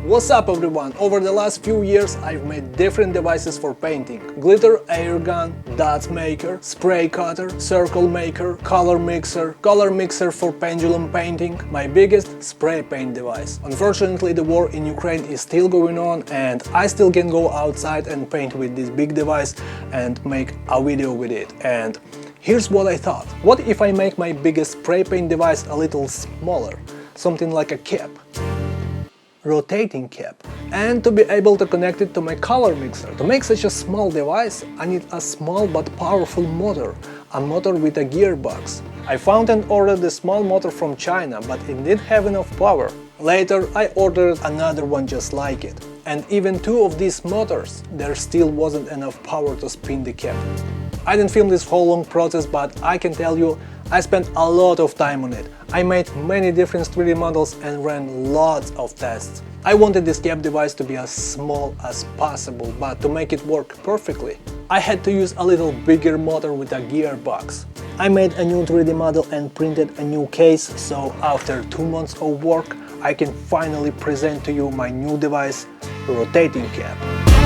What's up everyone? Over the last few years I've made different devices for painting. Glitter air gun, dot maker, spray cutter, circle maker, color mixer for pendulum painting, my biggest spray paint device. Unfortunately the war in Ukraine is still going on and I still can go outside and paint with this big device and make a video with it. And here's what I thought. What if I make my biggest spray paint device a little smaller? Something like a cap. Rotating cap, and to be able to connect it to my color mixer. To make such a small device I need a small but powerful motor, a motor with a gearbox. I found and ordered a small motor from China, but it didn't have enough power. Later I ordered another one just like it, and even two of these motors, there still wasn't enough power to spin the cap. I didn't film this whole long process, but I can tell you I spent a lot of time on it. I made many different 3D models and ran lots of tests. I wanted this cap device to be as small as possible, but to make it work perfectly, I had to use a little bigger motor with a gearbox. I made a new 3D model and printed a new case, so after 2 months of work, I can finally present to you my new device, rotating cap.